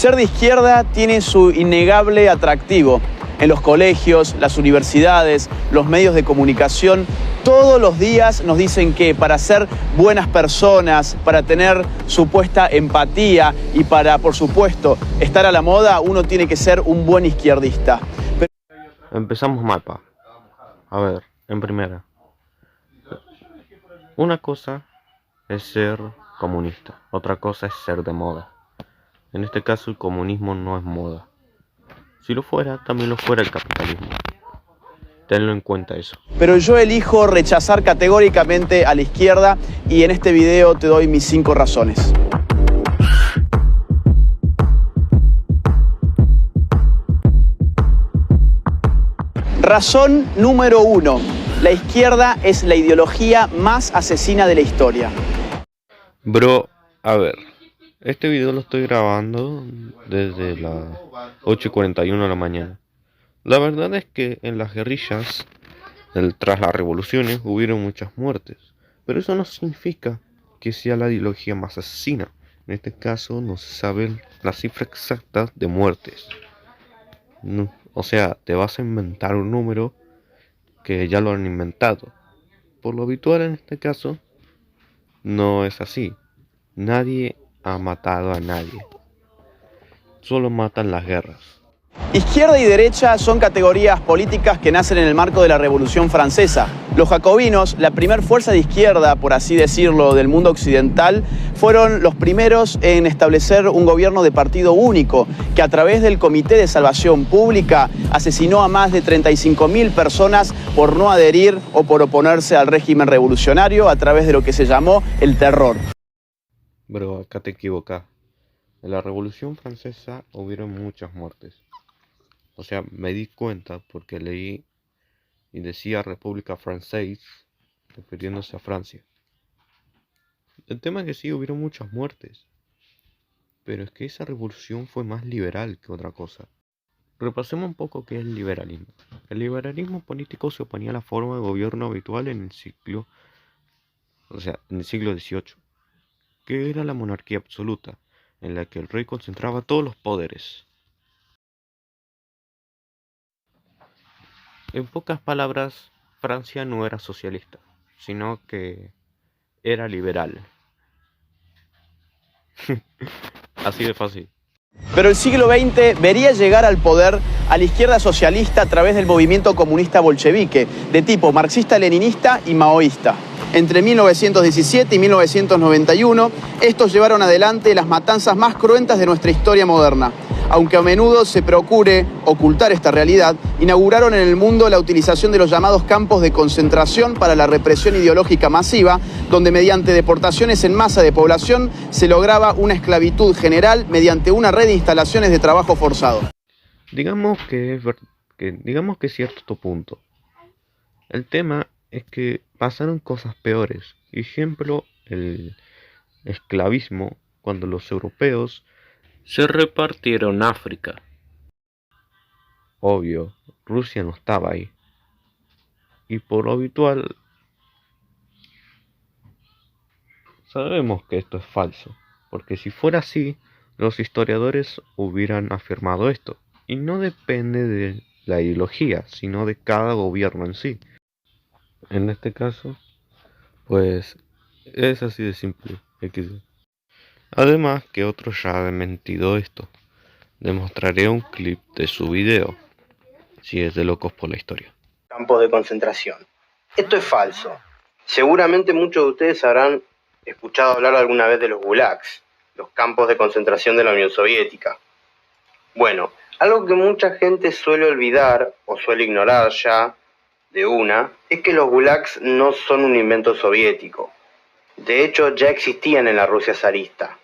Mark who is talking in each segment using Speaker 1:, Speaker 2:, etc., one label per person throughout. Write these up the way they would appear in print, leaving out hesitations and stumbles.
Speaker 1: Ser de izquierda tiene su innegable atractivo. En los colegios, las universidades, los medios de comunicación, todos los días nos dicen que para ser buenas personas, para tener supuesta empatía y para, por supuesto, estar a la moda, uno tiene que ser un buen izquierdista.
Speaker 2: Empezamos mal, pa. A ver, en primera. Una cosa es ser comunista, otra cosa es ser de moda. En este caso el comunismo no es moda. Si lo fuera, también lo fuera el capitalismo. Tenlo en cuenta eso.
Speaker 1: Pero yo elijo rechazar categóricamente a la izquierda y en este video te doy mis 5 razones. Razón número 1. La izquierda es la ideología más asesina de la historia.
Speaker 2: Bro, a ver. Este video lo estoy grabando desde las 8:41 de la mañana. La verdad es que en las guerrillas, tras las revoluciones, hubieron muchas muertes. Pero eso no significa que sea la ideología más asesina. En este caso no se sabe la cifra exacta de muertes. No, o sea, te vas a inventar un número que ya lo han inventado. Por lo habitual en este caso, no es así. Nadie ha matado a nadie. Solo matan las guerras.
Speaker 1: Izquierda y derecha son categorías políticas que nacen en el marco de la Revolución Francesa. Los jacobinos, la primer fuerza de izquierda, por así decirlo, del mundo occidental, fueron los primeros en establecer un gobierno de partido único, que a través del Comité de Salvación Pública asesinó a más de 35.000 personas por no adherir o por oponerse al régimen revolucionario a través de lo que se llamó el terror.
Speaker 2: Bro, acá te equivocas. En la Revolución Francesa hubieron muchas muertes. O sea, me di cuenta porque leí y decía República Française, refiriéndose a Francia. El tema es que sí, hubieron muchas muertes. Pero es que esa revolución fue más liberal que otra cosa. Repasemos un poco qué es el liberalismo. El liberalismo político se oponía a la forma de gobierno habitual en el siglo XVIII, que era la monarquía absoluta, en la que el rey concentraba todos los poderes. En pocas palabras, Francia no era socialista, sino que era liberal. Así de fácil.
Speaker 1: Pero el siglo XX vería llegar al poder a la izquierda socialista a través del movimiento comunista bolchevique, de tipo marxista-leninista y maoísta. Entre 1917 y 1991, estos llevaron adelante las matanzas más cruentas de nuestra historia moderna. Aunque a menudo se procure ocultar esta realidad, inauguraron en el mundo la utilización de los llamados campos de concentración para la represión ideológica masiva, donde mediante deportaciones en masa de población se lograba una esclavitud general mediante una red de instalaciones de trabajo forzado.
Speaker 2: Digamos que es cierto tu punto. El tema es que pasaron cosas peores. Ejemplo, el esclavismo, cuando los europeos se repartieron África. Obvio, Rusia no estaba ahí. Y por lo habitual, sabemos que esto es falso. Porque si fuera así, los historiadores hubieran afirmado esto. Y no depende de la ideología, sino de cada gobierno en sí. En este caso, pues, es así de simple. Además que otros ya han desmentido esto. Demostraré un clip de su video, si es de locos por la historia.
Speaker 3: Campos de concentración. Esto es falso. Seguramente muchos de ustedes habrán escuchado hablar alguna vez de los gulags, los campos de concentración de la Unión Soviética. Bueno, algo que mucha gente suele olvidar o suele ignorar ya de una, es que los gulags no son un invento soviético. De hecho, ya existían en la Rusia zarista.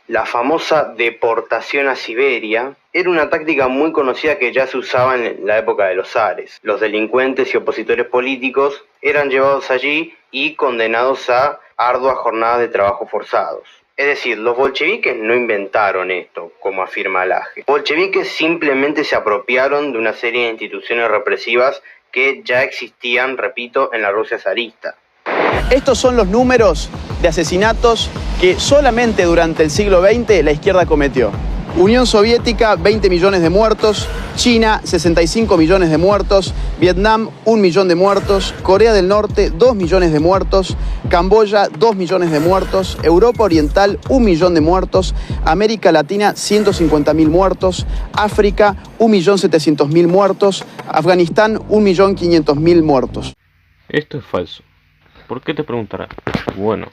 Speaker 3: La famosa deportación a Siberia era una táctica muy conocida que ya se usaba en la época de los zares. Los delincuentes y opositores políticos eran llevados allí y condenados a arduas jornadas de trabajo forzados. Es decir, los bolcheviques no inventaron esto, como afirma Laje. Los bolcheviques simplemente se apropiaron de una serie de instituciones represivas que ya existían, repito, en la Rusia zarista.
Speaker 1: Estos son los números de asesinatos que solamente durante el siglo XX la izquierda cometió. Unión Soviética, 20 millones de muertos. China, 65 millones de muertos. Vietnam, 1 millón de muertos. Corea del Norte, 2 millones de muertos. Camboya, 2 millones de muertos. Europa Oriental, 1 millón de muertos. América Latina, 150.000 muertos. África, 1.700.000 muertos. Afganistán, 1.500.000 muertos.
Speaker 2: Esto es falso. ¿Por qué te preguntarás? Bueno,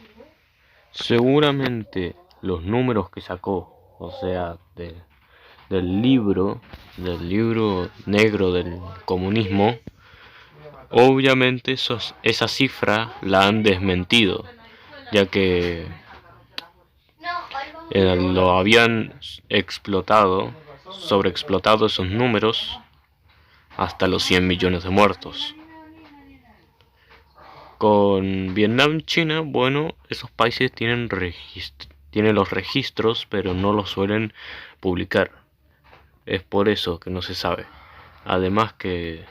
Speaker 2: seguramente los números que sacó, o sea, del libro negro del comunismo, obviamente esa cifra la han desmentido, ya que lo habían sobreexplotado esos números hasta los 100 millones de muertos. Con Vietnam, China, bueno, esos países tienen los registros, pero no los suelen publicar. Es por eso que no se sabe. Además que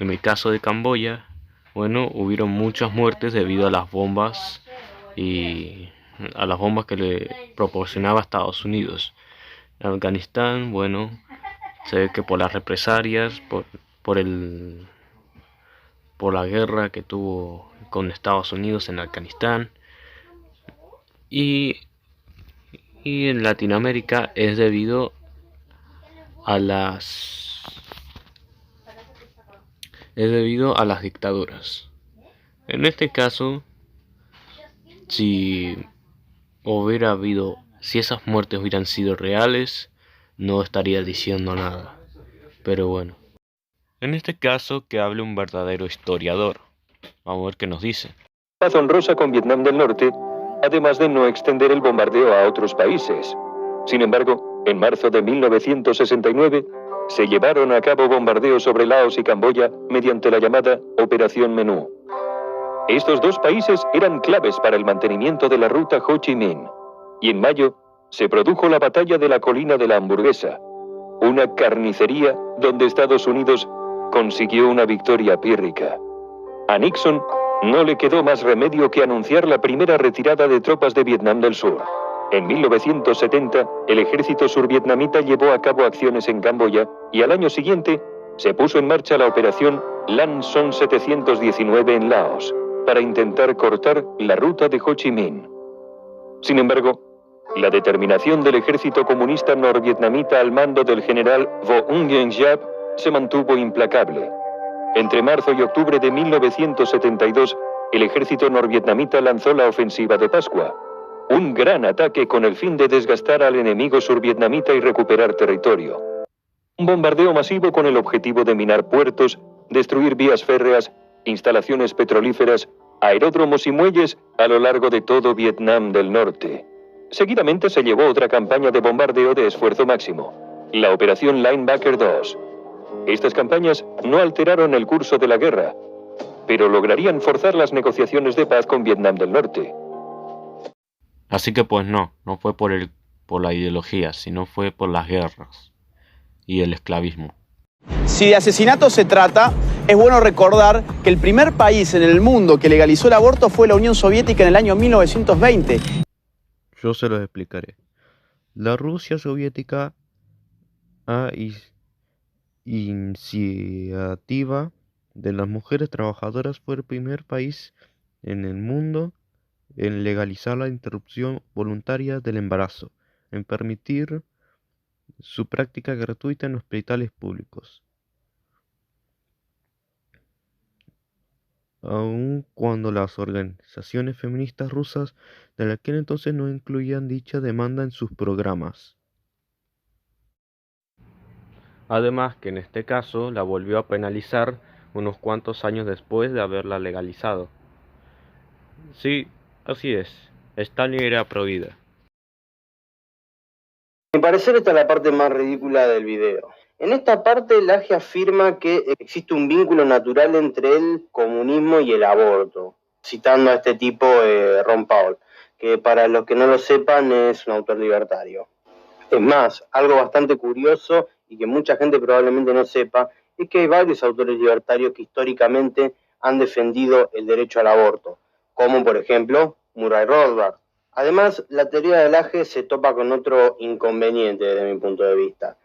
Speaker 2: en el caso de Camboya, bueno, hubieron muchas muertes debido a las bombas que le proporcionaba Estados Unidos. En Afganistán, bueno, se ve que por las represalias, por la guerra que tuvo con Estados Unidos en Afganistán, y en Latinoamérica es debido a las dictaduras. En este caso, si esas muertes hubieran sido reales, no estaría diciendo nada. Pero bueno, en este caso que hable un verdadero historiador. Vamos a ver qué nos dice.
Speaker 4: Paz honrosa con Vietnam del Norte, además de no extender el bombardeo a otros países. Sin embargo, en marzo de 1969, se llevaron a cabo bombardeos sobre Laos y Camboya mediante la llamada Operación Menú. Estos dos países eran claves para el mantenimiento de la ruta Ho Chi Minh, y en mayo se produjo la batalla de la colina de la hamburguesa, una carnicería donde Estados Unidos consiguió una victoria pírrica. A Nixon no le quedó más remedio que anunciar la primera retirada de tropas de Vietnam del Sur. En 1970, el ejército survietnamita llevó a cabo acciones en Camboya y al año siguiente se puso en marcha la operación Lan Son 719 en Laos para intentar cortar la ruta de Ho Chi Minh. Sin embargo, la determinación del ejército comunista norvietnamita al mando del general Vo Nguyen Giap se mantuvo implacable. Entre marzo y octubre de 1972, el ejército norvietnamita lanzó la ofensiva de Pascua, un gran ataque con el fin de desgastar al enemigo survietnamita y recuperar territorio. Un bombardeo masivo con el objetivo de minar puertos, destruir vías férreas, instalaciones petrolíferas, aeródromos y muelles a lo largo de todo Vietnam del Norte. Seguidamente se llevó otra campaña de bombardeo de esfuerzo máximo, la Operación Linebacker 2. Estas campañas no alteraron el curso de la guerra, pero lograrían forzar las negociaciones de paz con Vietnam del Norte.
Speaker 2: Así que pues no fue por la ideología, sino fue por las guerras y el esclavismo.
Speaker 1: Si de asesinato se trata, es bueno recordar que el primer país en el mundo que legalizó el aborto fue la Unión Soviética en el año 1920.
Speaker 2: Yo se los explicaré. La Rusia soviética, a iniciativa de las mujeres trabajadoras, fue el primer país en el mundo en legalizar la interrupción voluntaria del embarazo, en permitir su práctica gratuita en hospitales públicos. Aun cuando las organizaciones feministas rusas de aquel entonces no incluían dicha demanda en sus programas. Además que en este caso la volvió a penalizar unos cuantos años después de haberla legalizado. Sí, así es, Stalin era prohibida.
Speaker 3: A mi parecer esta es la parte más ridícula del video. En esta parte Laje afirma que existe un vínculo natural entre el comunismo y el aborto, citando a este tipo Ron Paul, que para los que no lo sepan es un autor libertario. Es más, algo bastante curioso y que mucha gente probablemente no sepa, es que hay varios autores libertarios que históricamente han defendido el derecho al aborto, como por ejemplo Murray Rothbard, Además, la teoría del Aje se topa con otro inconveniente desde mi punto de vista.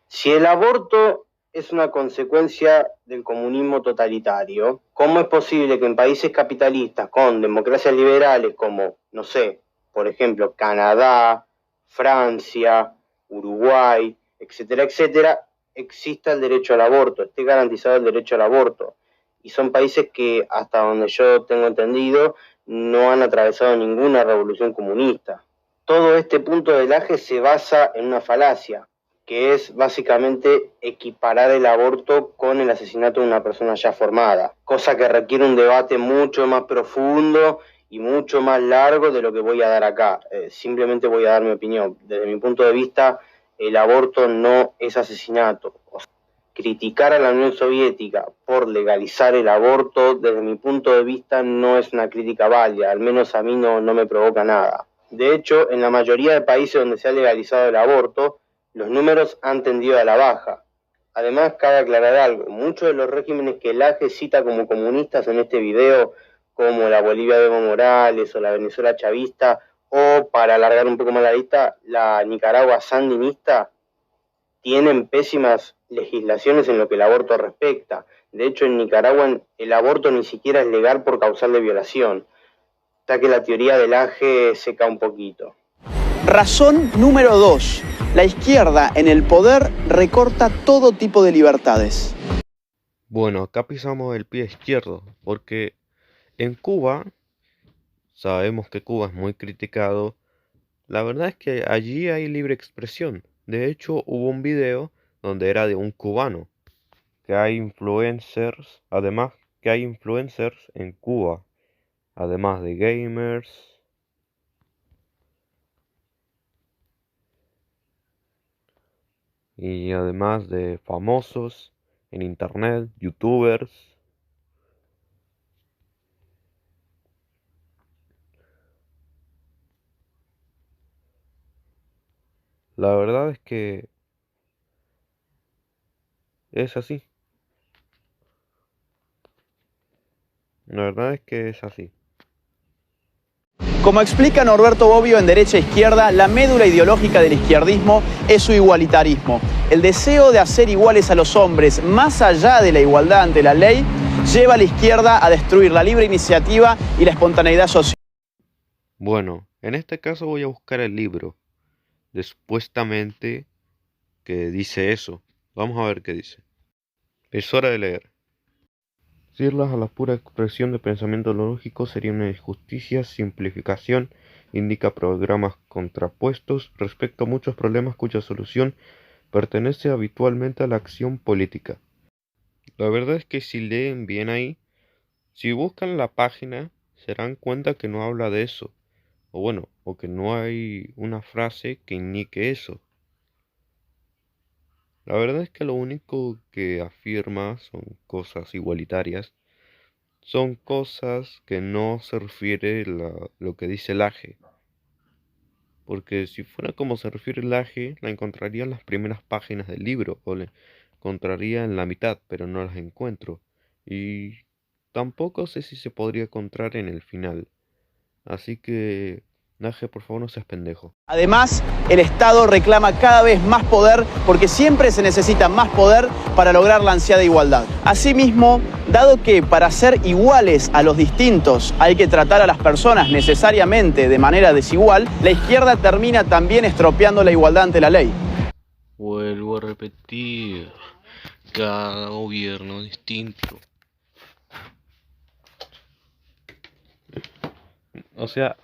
Speaker 3: Si el aborto es una consecuencia del comunismo totalitario, ¿cómo es posible que en países capitalistas con democracias liberales como, no sé, por ejemplo, Canadá, Francia, Uruguay, etcétera, etcétera, exista el derecho al aborto, esté garantizado el derecho al aborto? Y son países que, hasta donde yo tengo entendido, no han atravesado ninguna revolución comunista. Todo este punto del Aje se basa en una falacia, que es básicamente equiparar el aborto con el asesinato de una persona ya formada, cosa que requiere un debate mucho más profundo y mucho más largo de lo que voy a dar acá. Simplemente voy a dar mi opinión. Desde mi punto de vista, el aborto no es asesinato. Criticar a la Unión Soviética por legalizar el aborto, desde mi punto de vista, no es una crítica válida, al menos a mí no me provoca nada. De hecho, en la mayoría de países donde se ha legalizado el aborto, los números han tendido a la baja. Además, cabe aclarar algo, muchos de los regímenes que el Aje cita como comunistas en este video, como la Bolivia de Evo Morales o la Venezuela chavista, o, para alargar un poco más la lista, la Nicaragua sandinista, tienen pésimas legislaciones en lo que el aborto respecta. De hecho, en Nicaragua el aborto ni siquiera es legal por causal de violación, ya que la teoría del Aje se cae un poquito.
Speaker 1: Razón número 2. La izquierda en el poder recorta todo tipo de libertades.
Speaker 2: Bueno, acá pisamos el pie izquierdo, porque en Cuba, sabemos que Cuba es muy criticado. La verdad es que allí hay libre expresión. De hecho, hubo un video donde era de un cubano, que hay influencers, además que hay influencers en Cuba, además de gamers. Y además de famosos en internet, youtubers. La verdad es que es así. La verdad es que es así.
Speaker 1: Como explica Norberto Bobbio en Derecha e Izquierda, la médula ideológica del izquierdismo es su igualitarismo. El deseo de hacer iguales a los hombres, más allá de la igualdad ante la ley, lleva a la izquierda a destruir la libre iniciativa y la espontaneidad social.
Speaker 2: Bueno, en este caso voy a buscar el libro, supuestamente, que dice eso. Vamos a ver qué dice. Es hora de leer. Reducirlas a la pura expresión de pensamiento lógico sería una injusticia. Simplificación indica programas contrapuestos respecto a muchos problemas cuya solución pertenece habitualmente a la acción política. La verdad es que si leen bien ahí, si buscan la página, se darán cuenta que no habla de eso. O bueno, o que no hay una frase que indique eso. La verdad es que lo único que afirma son cosas igualitarias. Son cosas que no se refiere lo que dice el Aje. Porque si fuera como se refiere el Aje, la encontraría en las primeras páginas del libro, o la encontraría en la mitad, pero no las encuentro. Y tampoco sé si se podría encontrar en el final. Así que, Aje, por favor, no seas pendejo.
Speaker 1: Además, el Estado reclama cada vez más poder porque siempre se necesita más poder para lograr la ansiada igualdad. Asimismo, dado que para ser iguales a los distintos hay que tratar a las personas necesariamente de manera desigual, la izquierda termina también estropeando la igualdad ante la ley.
Speaker 2: Vuelvo a repetir, cada gobierno distinto. O sea,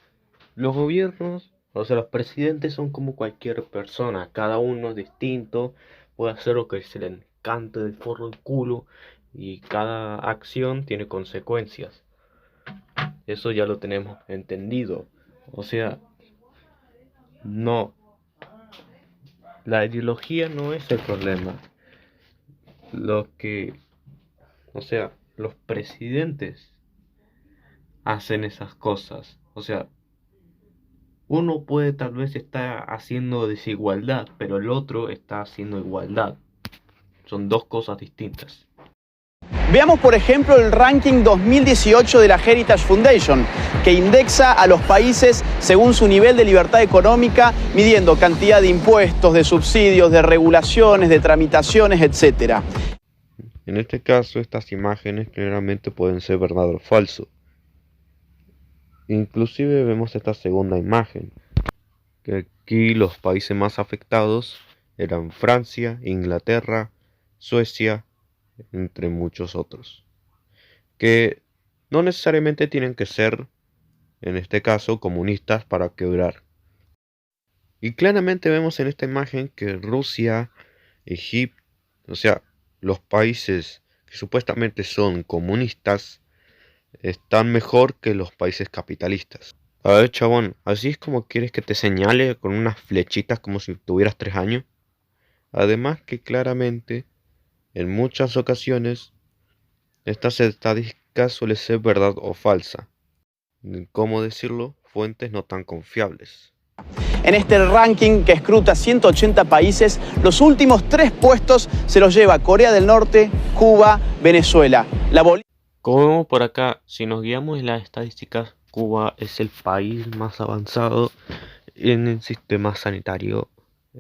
Speaker 2: los gobiernos, o sea, los presidentes son como cualquier persona, cada uno es distinto, puede hacer lo que se le encante del forro del culo y cada acción tiene consecuencias. Eso ya lo tenemos entendido. O sea, no, la ideología no es el problema. Los presidentes hacen esas cosas. O sea, uno puede tal vez estar haciendo desigualdad, pero el otro está haciendo igualdad. Son dos cosas distintas.
Speaker 1: Veamos, por ejemplo, el ranking 2018 de la Heritage Foundation, que indexa a los países según su nivel de libertad económica, midiendo cantidad de impuestos, de subsidios, de regulaciones, de tramitaciones, etc.
Speaker 2: En este caso, estas imágenes claramente pueden ser verdad o falso. Inclusive vemos esta segunda imagen, que aquí los países más afectados eran Francia, Inglaterra, Suecia, entre muchos otros, que no necesariamente tienen que ser, en este caso, comunistas para quebrar. Y claramente vemos en esta imagen que Rusia, Egipto, o sea, los países que supuestamente son comunistas, están mejor que los países capitalistas. A ver, chabón, ¿así es como quieres que te señale con unas flechitas como si tuvieras 3 años? Además que claramente, en muchas ocasiones, estas estadísticas suelen ser verdad o falsa. ¿Cómo decirlo? Fuentes no tan confiables.
Speaker 1: En este ranking que escruta 180 países, los últimos 3 puestos se los lleva Corea del Norte, Cuba, Venezuela.
Speaker 2: Como vemos por acá, si nos guiamos en las estadísticas, Cuba es el país más avanzado en el sistema sanitario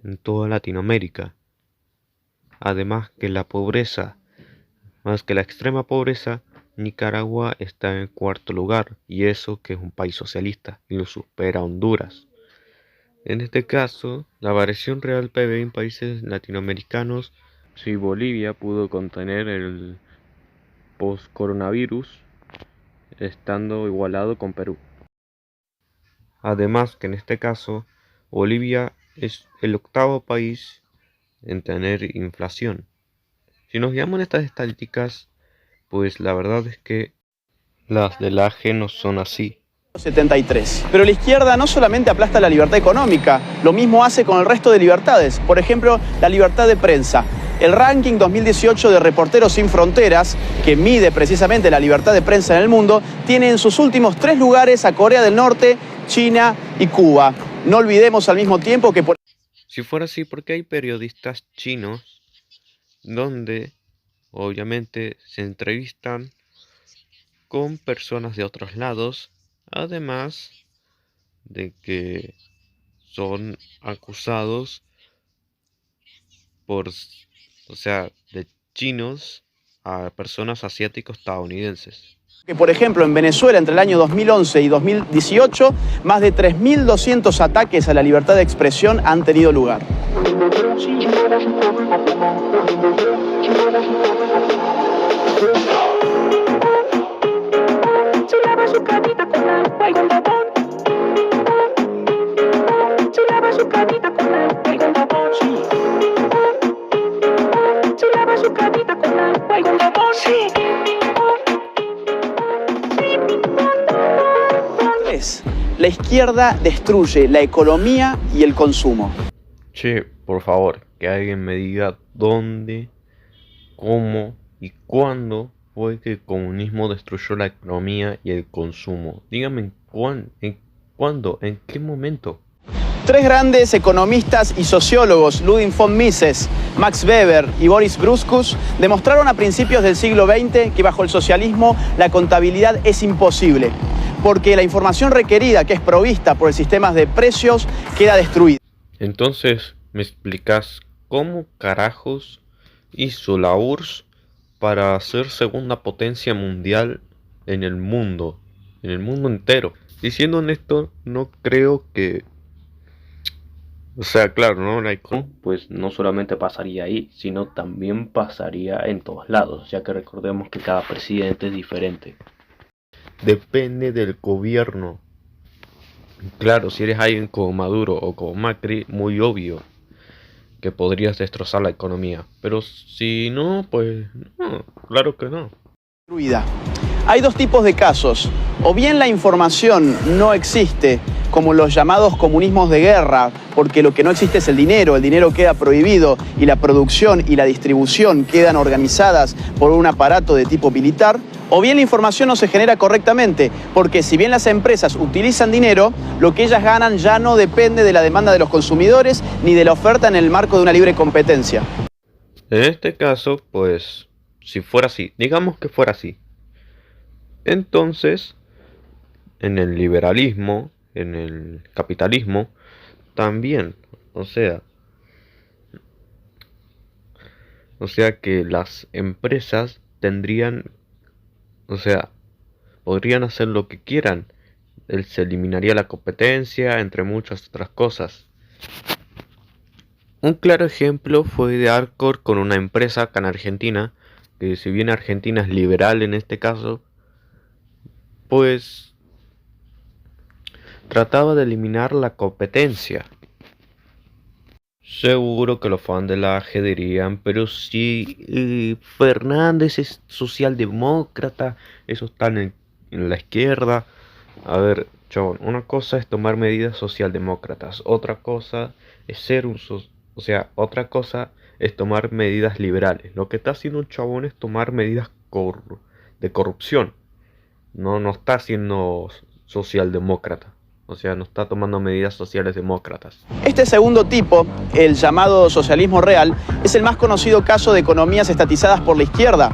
Speaker 2: en toda Latinoamérica. Además que la pobreza, más que la extrema pobreza, Nicaragua está en el 4º lugar, y eso que es un país socialista, y lo supera Honduras. En este caso, la variación real PBI en países latinoamericanos, si Bolivia pudo contener el post-coronavirus, estando igualado con Perú. Además que en este caso, Bolivia es el 8º país en tener inflación. Si nos guiamos en estas estadísticas, pues la verdad es que las del AG no son así.
Speaker 1: 73. Pero la izquierda no solamente aplasta la libertad económica, lo mismo hace con el resto de libertades. Por ejemplo, la libertad de prensa. El ranking 2018 de Reporteros Sin Fronteras, que mide precisamente la libertad de prensa en el mundo, tiene en sus últimos 3 lugares a Corea del Norte, China y Cuba. No olvidemos al mismo tiempo que...
Speaker 2: Si fuera así, ¿por qué hay periodistas chinos donde obviamente se entrevistan con personas de otros lados, además de que son acusados por, de chinos a personas asiáticos estadounidenses?
Speaker 1: Que, por ejemplo, en Venezuela, entre el año 2011 y 2018, más de 3.200 ataques a la libertad de expresión han tenido lugar. La izquierda destruye la economía y el consumo.
Speaker 2: Che, por favor, que alguien me diga dónde, cómo y cuándo fue que el comunismo destruyó la economía y el consumo. Dígame cuándo, en qué momento.
Speaker 1: 3 grandes economistas y sociólogos, Ludwig von Mises, Max Weber y Boris Bruskus, demostraron a principios del siglo XX que bajo el socialismo la contabilidad es imposible, porque la información requerida, que es provista por el sistema de precios, queda destruida.
Speaker 2: Entonces, ¿me explicas cómo carajos hizo la URSS para ser segunda potencia mundial en el mundo entero? Y siendo honesto, no creo que... O sea, claro, ¿no? Pues no solamente pasaría ahí, sino también pasaría en todos lados, ya que recordemos que cada presidente es diferente. Depende del gobierno. Claro, si eres alguien como Maduro o como Macri, muy obvio que podrías destrozar la economía. Pero si no, pues no, claro que no.
Speaker 1: Hay 2 tipos de casos. O bien la información no existe, como los llamados comunismos de guerra, porque lo que no existe es el dinero queda prohibido y la producción y la distribución quedan organizadas por un aparato de tipo militar. O bien la información no se genera correctamente, porque si bien las empresas utilizan dinero, lo que ellas ganan ya no depende de la demanda de los consumidores ni de la oferta en el marco de una libre competencia.
Speaker 2: En este caso, pues, si fuera así, digamos que fuera así, entonces en el liberalismo, en el capitalismo, también, o sea, que las empresas tendrían, o sea, podrían hacer lo que quieran. Se eliminaría la competencia, entre muchas otras cosas. Un claro ejemplo fue de Arcor con una empresa acá en Argentina, que si bien Argentina es liberal en este caso, pues trataba de eliminar la competencia. Seguro que los fans de la AG dirían, pero si Fernández es socialdemócrata, eso está en la izquierda. A ver, chabón, una cosa es tomar medidas socialdemócratas, otra cosa es ser otra cosa es tomar medidas liberales. Lo que está haciendo un chabón es tomar medidas de corrupción. No está siendo socialdemócrata. O sea, no está tomando medidas sociales demócratas.
Speaker 1: Este segundo tipo, el llamado socialismo real, es el más conocido caso de economías estatizadas por la izquierda.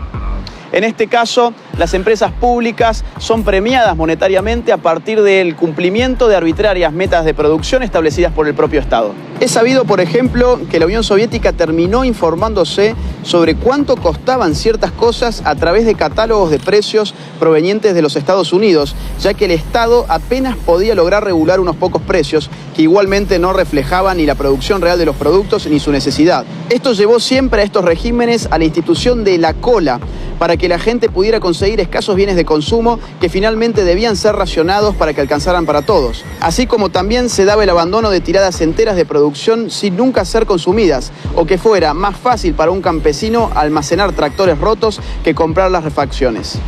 Speaker 1: En este caso, las empresas públicas son premiadas monetariamente a partir del cumplimiento de arbitrarias metas de producción establecidas por el propio Estado. Es sabido, por ejemplo, que la Unión Soviética terminó informándose sobre cuánto costaban ciertas cosas a través de catálogos de precios provenientes de los Estados Unidos, ya que el Estado apenas podía lograr regular unos pocos precios que igualmente no reflejaban ni la producción real de los productos ni su necesidad. Esto llevó siempre a estos regímenes a la institución de la cola, para que la gente pudiera conseguir escasos bienes de consumo que finalmente debían ser racionados para que alcanzaran para todos. Así como también se daba el abandono de tiradas enteras de producción sin nunca ser consumidas, o que fuera más fácil para un campesino almacenar tractores rotos que comprar las refacciones.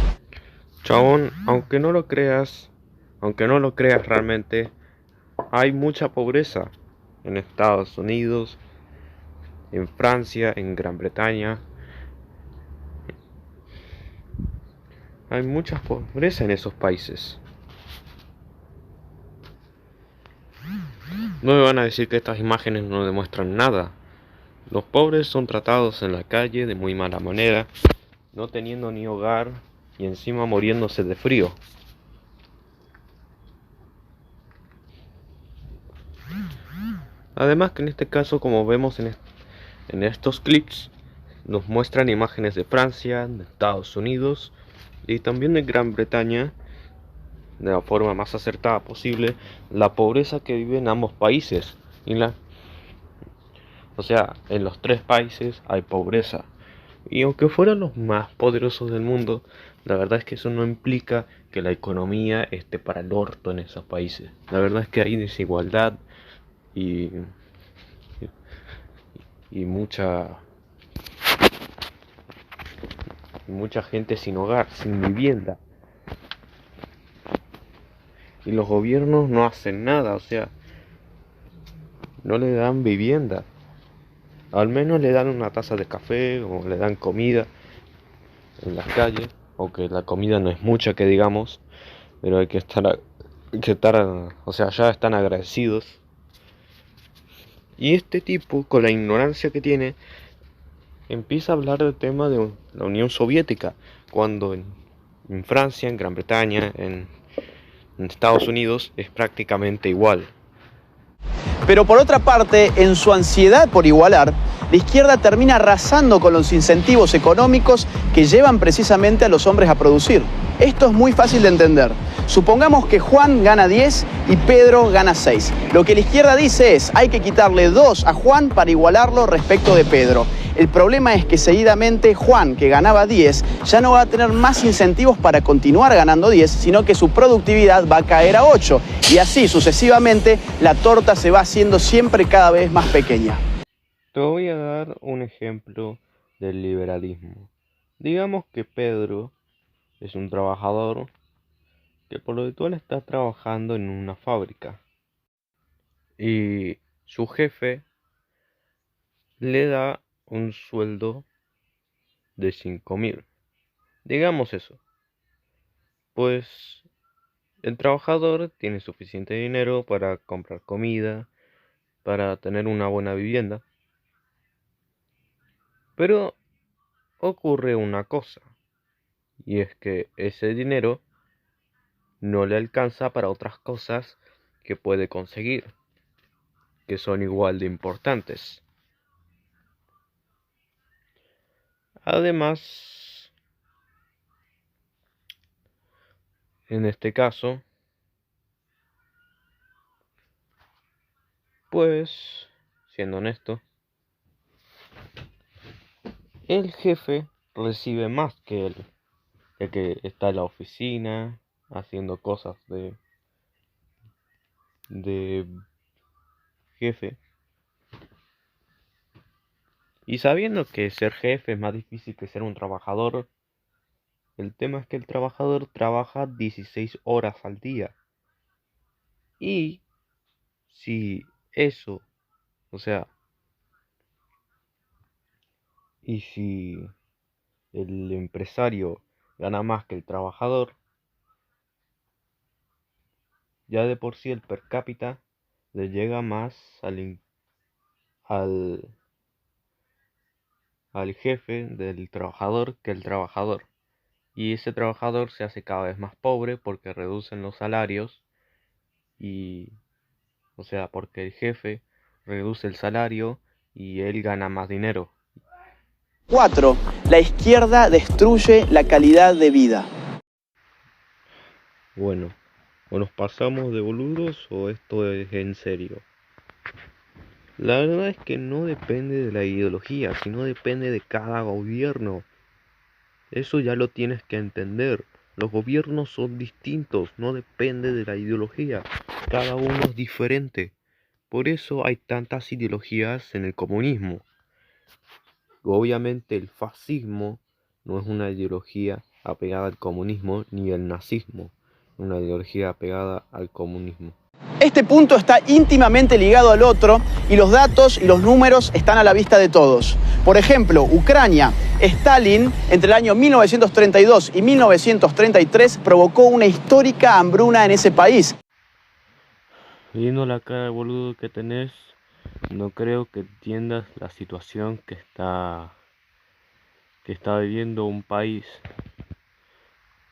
Speaker 2: Chabón, aunque no lo creas realmente, hay mucha pobreza en Estados Unidos, en Francia, en Gran Bretaña. Hay mucha pobreza en esos países. No me van a decir que estas imágenes no demuestran nada. Los pobres son tratados en la calle de muy mala manera, no teniendo ni hogar y encima muriéndose de frío. Además que en este caso, como vemos en estos clips, nos muestran imágenes de Francia, de Estados Unidos y también de Gran Bretaña, de la forma más acertada posible, la pobreza que vive en ambos países. En los tres países hay pobreza. Y aunque fueran los más poderosos del mundo, la verdad es que eso no implica que la economía esté para el orto en esos países. La verdad es que hay desigualdad y, y mucha gente sin hogar, sin vivienda. Y los gobiernos no hacen nada, o sea, no le dan vivienda. Al menos le dan una taza de café o le dan comida en las calles, aunque la comida no es mucha que digamos, pero hay que estar, o sea, ya están agradecidos. Y este tipo, con la ignorancia que tiene, empieza a hablar del tema de la Unión Soviética, cuando en Francia, en Gran Bretaña, en Estados Unidos es prácticamente igual.
Speaker 1: Pero por otra parte, en su ansiedad por igualar, la izquierda termina arrasando con los incentivos económicos que llevan precisamente a los hombres a producir. Esto es muy fácil de entender. Supongamos que Juan gana 10 y Pedro gana 6. Lo que la izquierda dice es, hay que quitarle 2 a Juan para igualarlo respecto de Pedro. El problema es que seguidamente Juan, que ganaba 10, ya no va a tener más incentivos para continuar ganando 10, sino que su productividad va a caer a 8. Y así sucesivamente la torta se va haciendo siempre cada vez más pequeña.
Speaker 2: Te voy a dar un ejemplo del liberalismo. Digamos que Pedro es un trabajador que por lo habitual está trabajando en una fábrica y su jefe le da un sueldo de 5.000. Digamos eso. Pues el trabajador tiene suficiente dinero para comprar comida, para tener una buena vivienda. Pero ocurre una cosa, y es que ese dinero no le alcanza para otras cosas que puede conseguir, que son igual de importantes. Además, en este caso, pues, siendo honesto, el jefe recibe más que él, el que está en la oficina haciendo cosas de jefe. Y sabiendo que ser jefe es más difícil que ser un trabajador, el tema es que el trabajador trabaja 16 horas al día. Y si eso, o sea, y si el empresario gana más que el trabajador, ya de por sí el per cápita le llega más al, al jefe del trabajador que el trabajador. Y ese trabajador se hace cada vez más pobre porque reducen los salarios y, o sea, porque el jefe reduce el salario y él gana más dinero.
Speaker 1: 4. La izquierda destruye la calidad de vida.
Speaker 2: Bueno, o nos pasamos de boludos o esto es en serio. La verdad es que no depende de la ideología, sino depende de cada gobierno. Eso ya lo tienes que entender. Los gobiernos son distintos, no depende de la ideología. Cada uno es diferente. Por eso hay tantas ideologías en el comunismo. Obviamente el fascismo no es una ideología apegada al comunismo, ni el nazismo, una ideología apegada al comunismo.
Speaker 1: Este punto está íntimamente ligado al otro y los datos y los números están a la vista de todos. Por ejemplo, Ucrania. Stalin, entre el año 1932 y 1933, provocó una histórica hambruna en ese país.
Speaker 2: Viendo la cara de boludo que tenés, no creo que entiendas la situación que está viviendo un país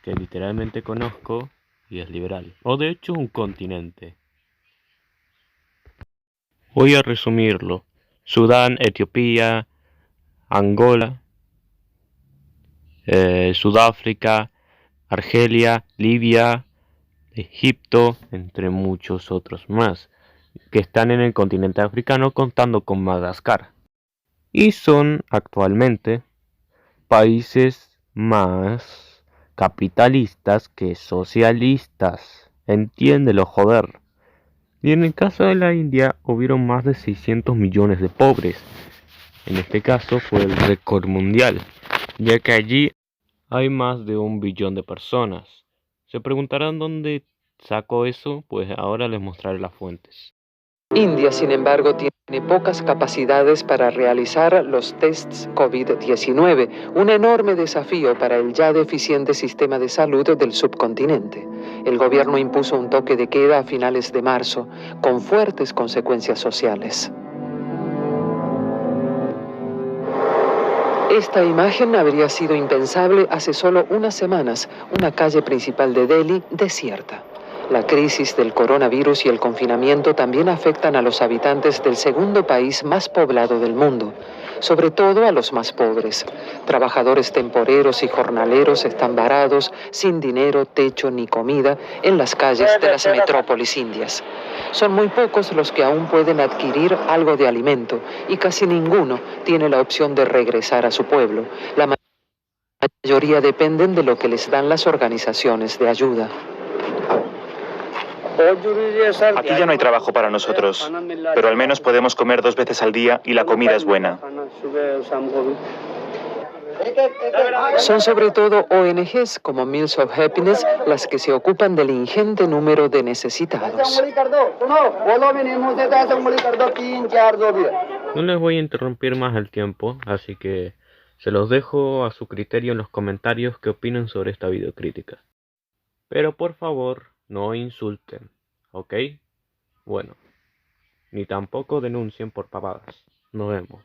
Speaker 2: que literalmente conozco y es liberal, o de hecho un continente. Voy a resumirlo: Sudán, Etiopía, Angola, Sudáfrica, Argelia, Libia, Egipto, entre muchos otros más, que están en el continente africano contando con Madagascar. Y son actualmente países más capitalistas que socialistas. Entiéndelo, joder. Y en el caso de la India hubieron más de 600 millones de pobres. En este caso fue el récord mundial, ya que allí hay más de 1 billón de personas. Se preguntarán dónde sacó eso, pues ahora les mostraré las fuentes.
Speaker 5: India, sin embargo, tiene pocas capacidades para realizar los tests COVID-19, un enorme desafío para el ya deficiente sistema de salud del subcontinente. El gobierno impuso un toque de queda a finales de marzo, con fuertes consecuencias sociales. Esta imagen habría sido impensable hace solo unas semanas, una calle principal de Delhi desierta. La crisis del coronavirus y el confinamiento también afectan a los habitantes del segundo país más poblado del mundo, sobre todo a los más pobres. Trabajadores temporeros y jornaleros están varados, sin dinero, techo ni comida, en las calles de las metrópolis indias. Son muy pocos los que aún pueden adquirir algo de alimento y casi ninguno tiene la opción de regresar a su pueblo. La mayoría dependen de lo que les dan las organizaciones de ayuda.
Speaker 6: Aquí ya no hay trabajo para nosotros, pero al menos podemos comer 2 veces al día y la comida es buena.
Speaker 5: Son sobre todo ONGs como Meals of Happiness las que se ocupan del ingente número de necesitados.
Speaker 2: No les voy a interrumpir más el tiempo, así que se los dejo a su criterio en los comentarios qué opinan sobre esta videocrítica. Pero por favor, no insulten, ¿ok? Bueno, ni tampoco denuncien por pavadas. Nos vemos.